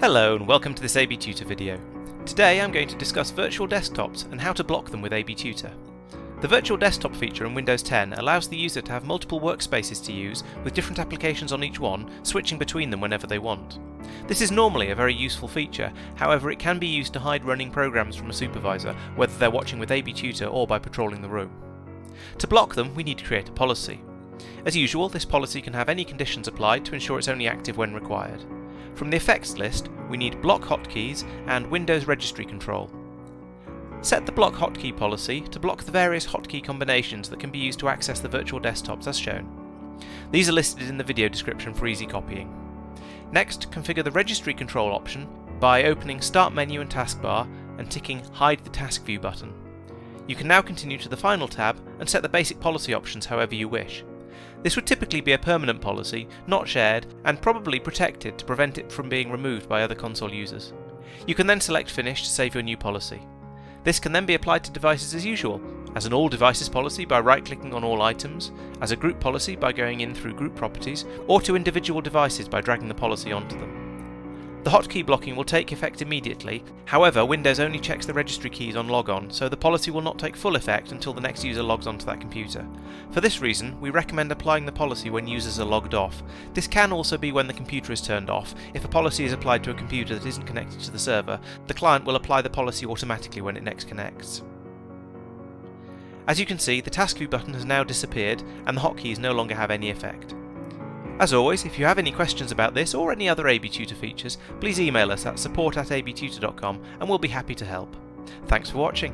Hello and welcome to this AB Tutor video. Today I'm going to discuss virtual desktops and how to block them with AB Tutor. The virtual desktop feature in Windows 10 allows the user to have multiple workspaces to use with different applications on each one, switching between them whenever they want. This is normally a very useful feature, however it can be used to hide running programs from a supervisor, whether they're watching with AB Tutor or by patrolling the room. To block them, we need to create a policy. As usual, this policy can have any conditions applied to ensure it's only active when required. From the effects list, we need block hotkeys and Windows registry control. Set the block hotkey policy to block the various hotkey combinations that can be used to access the virtual desktops as shown. These are listed in the video description for easy copying. Next, configure the registry control option by opening Start Menu and Taskbar and ticking Hide the Task View button. You can now continue to the final tab and set the basic policy options however you wish. This would typically be a permanent policy, not shared, and probably protected to prevent it from being removed by other console users. You can then select Finish to save your new policy. This can then be applied to devices as usual, as an All Devices policy by right-clicking on all items, as a group policy by going in through Group Properties, or to individual devices by dragging the policy onto them. The hotkey blocking will take effect immediately, however Windows only checks the registry keys on logon, so the policy will not take full effect until the next user logs onto that computer. For this reason, we recommend applying the policy when users are logged off. This can also be when the computer is turned off. If a policy is applied to a computer that isn't connected to the server, the client will apply the policy automatically when it next connects. As you can see, the Task View button has now disappeared and the hotkeys no longer have any effect. As always, if you have any questions about this or any other AB Tutor features, please email us at support@abtutor.com and we'll be happy to help. Thanks for watching.